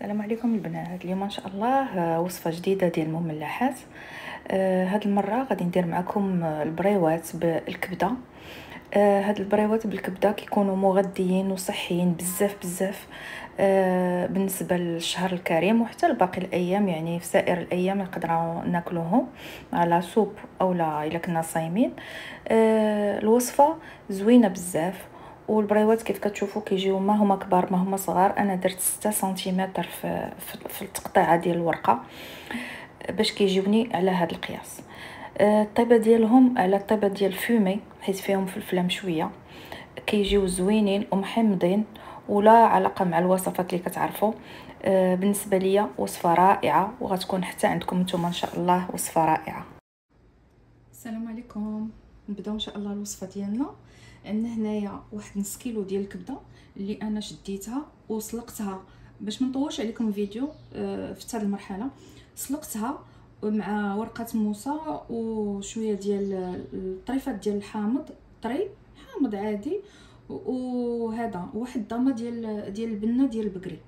السلام عليكم البنات. اليوم ان شاء الله وصفه جديده ديال المملحات. هاد المره غادي ندير معكم البريوات بالكبده. هاد البريوات بالكبده كيكونوا مغذيين وصحيين بزاف بزاف بالنسبه للشهر الكريم وحتى لباقي الايام، يعني في سائر الايام نقدروا ناكلوهم على سوب او لا الا كنا صايمين. الوصفه زوينه بزاف، والبريوات كيف كتشوفوا كيجيو ما هما كبار ما هما صغار. انا درت 6 سنتيمتر في التقطيعه ديال الورقه باش كيجيوني على هذا القياس. الطيبه ديالهم على الطيبه ديال الفومي، حيت فيهم فلفله مشويه، كيجيو زوينين ومحمضين ولا علاقه مع الوصفات اللي كتعرفوا. بالنسبه ليا وصفه رائعه، وغتكون حتى عندكم نتوما ان شاء الله وصفه رائعه. السلام عليكم. نبداو ان شاء الله الوصفه ديالنا. عندنا هنايا واحد نص كيلو ديال الكبده اللي انا شديتها وسلقتها باش ما نطولش عليكم الفيديو. في هذه المرحله سلقتها مع ورقه موسى وشويه ديال الطريفات ديال الحامض، طري حامض عادي، وهذا واحد ضامه ديال البنه ديال البقري.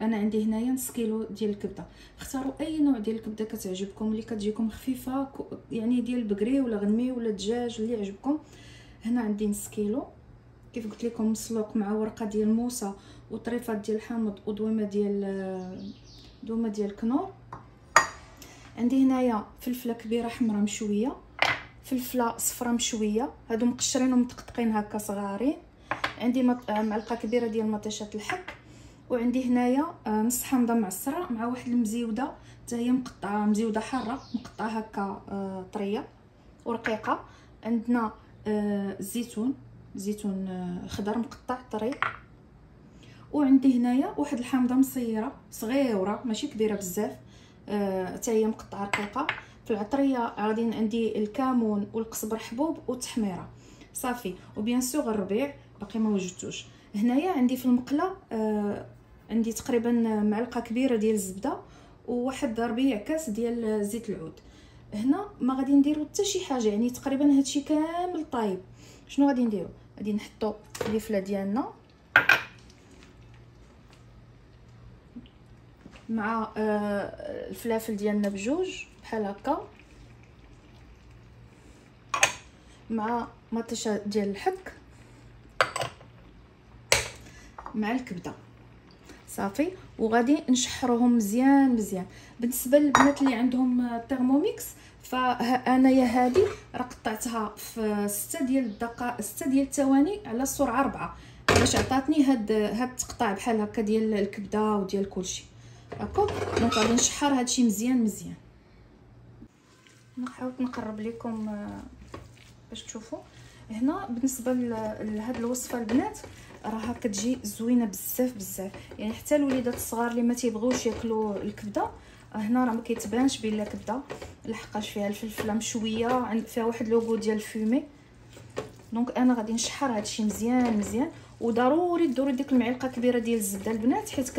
انا عندي هنايا نص كيلو ديال الكبده. اختاروا اي نوع ديال الكبده كتعجبكم، اللي كتجيكم خفيفه يعني ديال البقري ولا غنمي ولا الدجاج اللي يعجبكم. هنا عندي نص كيلو كيف قلت لكم مسلوق مع ورقه ديال الموسى وطريفات ديال الحامض ودويمه ديال الكنور. عندي هنايا فلفله كبيره حمراء مشويه، فلفله صفراء مشويه، هادو مقشرين ومدقدقين هكا صغارين. عندي معلقه كبيره ديال مطيشه الحك، وعندي هنايا نص حامضه معصره مع واحد المزيوده حتى هي مقطعه، مزيوده حاره مقطعه هكا طريه ورقيقه. عندنا زيتون خضر مقطع طري، وعندي هنايا واحد الحامضه مصيره صغيره ماشي كبيره بزاف حتى هي مقطعه رقيقه. في العطريه غادي عندي الكمون والقزبر حبوب والتحميره صافي، وبيان سور الربيع باقي ما وجدتوش. هنايا عندي في المقله عندي تقريبا معلقه كبيره ديال الزبده وواحد ربيع كاس ديال زيت العود. هنا ما غادي نديرو حتى شي حاجه، يعني تقريبا هادشي كامل طايب. شنو غادي نديرو؟ غادي نحطو الفلفله ديالنا مع الفلافل ديالنا بجوج بحال هكا، مع مطيشه ديال الحك مع الكبده صافي، وغادي نشحروهم مزيان مزيان. بالنسبه للبنات اللي عندهم ثيرموميكس، فانايا هذه راه قطعتها في 6 ديال الدقائق، 6 ديال الثواني على السرعه 4 باش عطاتني هاد التقطاع بحال هكا ديال الكبده وديال كلشي هكا. دونك غادي نشحر هادشي مزيان مزيان. نحاول نقرب لكم باش تشوفوا. هنا بالنسبه لهاد الوصفه البنات راها كتجي زوينه بزاف بزاف، يعني حتى الوليدات الصغار اللي ما تيبغيوش ياكلوا الكبده، هنا راه ما كيتبانش بلا كبده لحقاش فيها الفلفله مشويه، فيها واحد لوغو ديال الفومي. دونك انا غادي نشحر هادشي مزيان مزيان، وضروري ديروا ديك المعلقه كبيره ديال الزبده البنات، حيت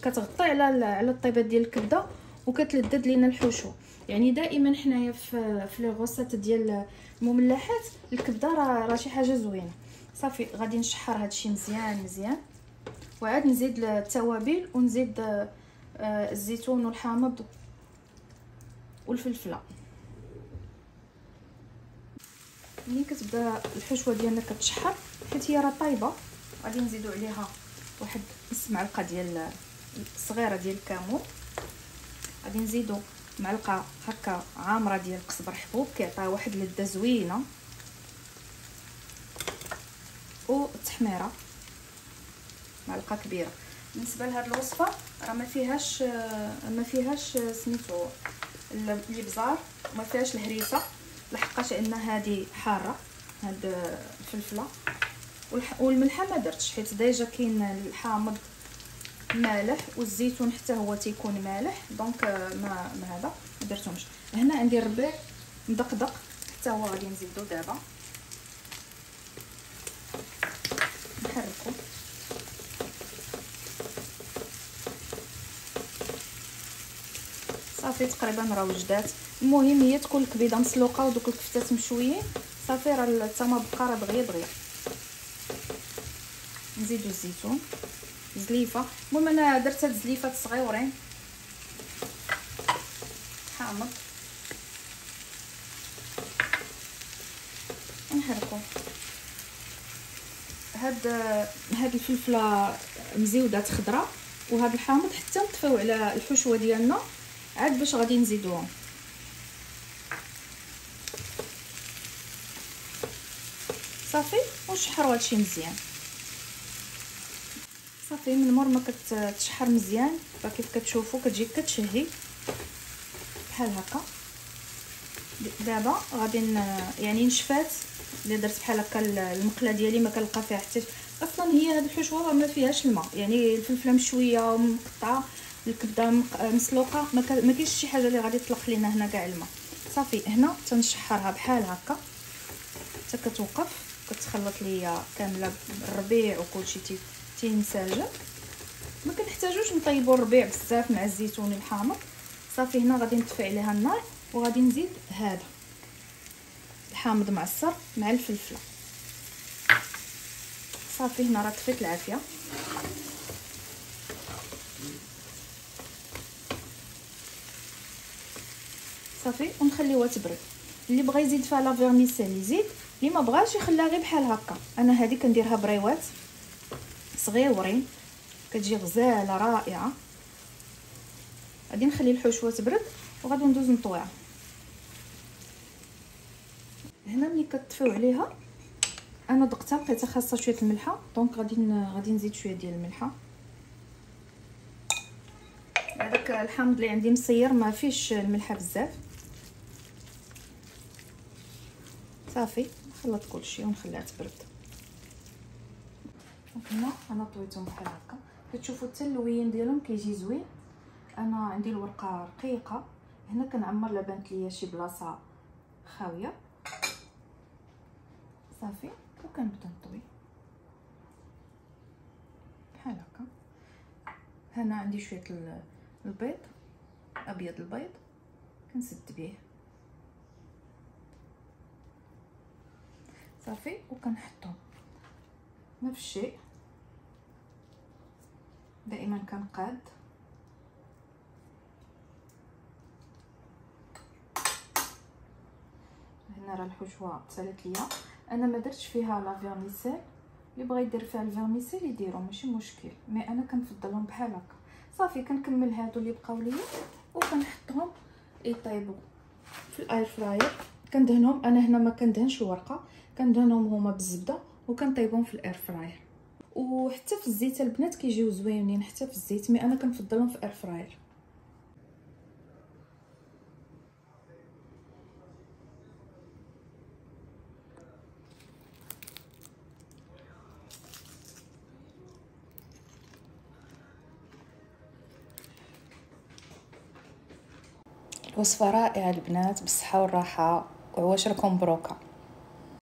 كتغطي على الطيبات ديال الكبده وكتلذذ لينا الحشو. يعني دائما حنايا في لي غوسات ديال المملحات الكبده راه شي حاجه زوينه صافي. غادي نشحر هادشي مزيان مزيان، وعاد نزيد التوابل ونزيد الزيتون والحامض والفلفله. ملي كتبدا الحشوه ديالنا كتشحر حيت هي راه طايبه، غادي نزيدو عليها واحد نص معلقه ديال صغيره ديال الكمون، غادي نزيدو معلقه هكا عامره ديال القزبر حبوب كيعطي واحد اللذه زوينه، والتحميره معلقه كبيره. بالنسبه لهاد الوصفه راه ما فيهاش سميتو الابزار، ما فيهاش الهريسه لحقاش ان هذه حاره. هاد الفلفله والملحه ما درتش حيت ديجا كاين الحامض مالح، والزيتون حتى هو تيكون مالح، دونك ما هذا ما درتهمش. هنا عندي الربيع مدقدق حتى هو غادي نزيدو دابا نحركو صافي. تقريبا راه وجدات. المهم هي تكون الكبيده مسلوقه ودوك الكفتات مشويين صافي، راه حتى ما بقى راه دغيا. نزيدو الزيتون زليفه. المهم انا درت هاد الزليفات صغيورين حامض ونحركو. هاد الفلفله مزيودات خضراء وهاد الحامض حتى نطفيو على الحشوه ديالنا عاد باش غادي نزيدوهم. صافي ونشحروا هادشي مزيان. صافي من مور ما كتشحر مزيان كيف كتشوفوا كتجي كتشهي بحال هكا. دابا غادي يعني نشفات اللي درت بحال هكا المقله ديالي ما كنلقى فيها حتى اصلا. هي هاد الحشوه ما فيهاش الماء، يعني الفلفله مشويه ومقطعه، الكبده مسلوقه، ما كاينش شي حاجه اللي غادي تطلق لينا هنا كاع الماء. صافي هنا تنشحرها بحال هكا حتى كتوقف كتخلط ليا كامله بالربيع وكلشي تينسجم. ما كنحتاجوش نطيبوا الربيع بزاف مع الزيتون الحامض. صافي هنا غادي نطفي عليها النار وغادي نزيد هذا الحامض معصر مع الفلفله. صافي هنا راه طفيت العافيه. صافي ونخليوها تبرد. اللي بغى يزيد فيها لا فيرميسيل يزيد، اللي ما بغاش يخليها غير بحال هكا. انا هذه كنديرها بريوات صغيورين كتجي غزاله رائعه. غادي نخلي الحشوه تبرد وغادي ندوز نطويها. هنا ملي كتطفيو عليها انا دقتها لقيتها خاصه شويه الملحه، دونك غادي نزيد شويه ديال الملحه. هذاك الحامض اللي عندي مصير ما فيش الملحه بزاف. صافي نخلط كلشي ونخليها تبرد. هنا انا طويتهم بحال هكا كتشوفوا حتى اللوين ديالهم كيجي زوين. انا عندي الورقه رقيقه هنا كنعمر لا بانت ليا شي بلاصه خاويه. صافي وكنبدا نطوي بحال هكا. هنا عندي شويه البيض ابيض البيض كنسد به. صافي وكنحطهم نفس الشيء دائما كنقاد. هنا راه الحشوه سالت ليا. انا ما درتش فيها لا فيرميسيل، اللي بغى يدير فيها الفيرميسيل يديرو ماشي مشكل، مي انا كنفضلهم بحال هكا. صافي كنكمل هادو اللي بقاو ليا وكنحطهم يطيبوا في الاير فراير. كندهنهم انا هنا ما كندهنش الورقه، كندهنهم هما بالزبده وكنطيبهم في الاير فراير. وحتى في الزيت البنات كيجيو زوينين حتى في الزيت، مي انا كنفضلهم في الاير فراير. الوصفه رائعه البنات، بالصحه والراحه، وعواشركم مبروكه.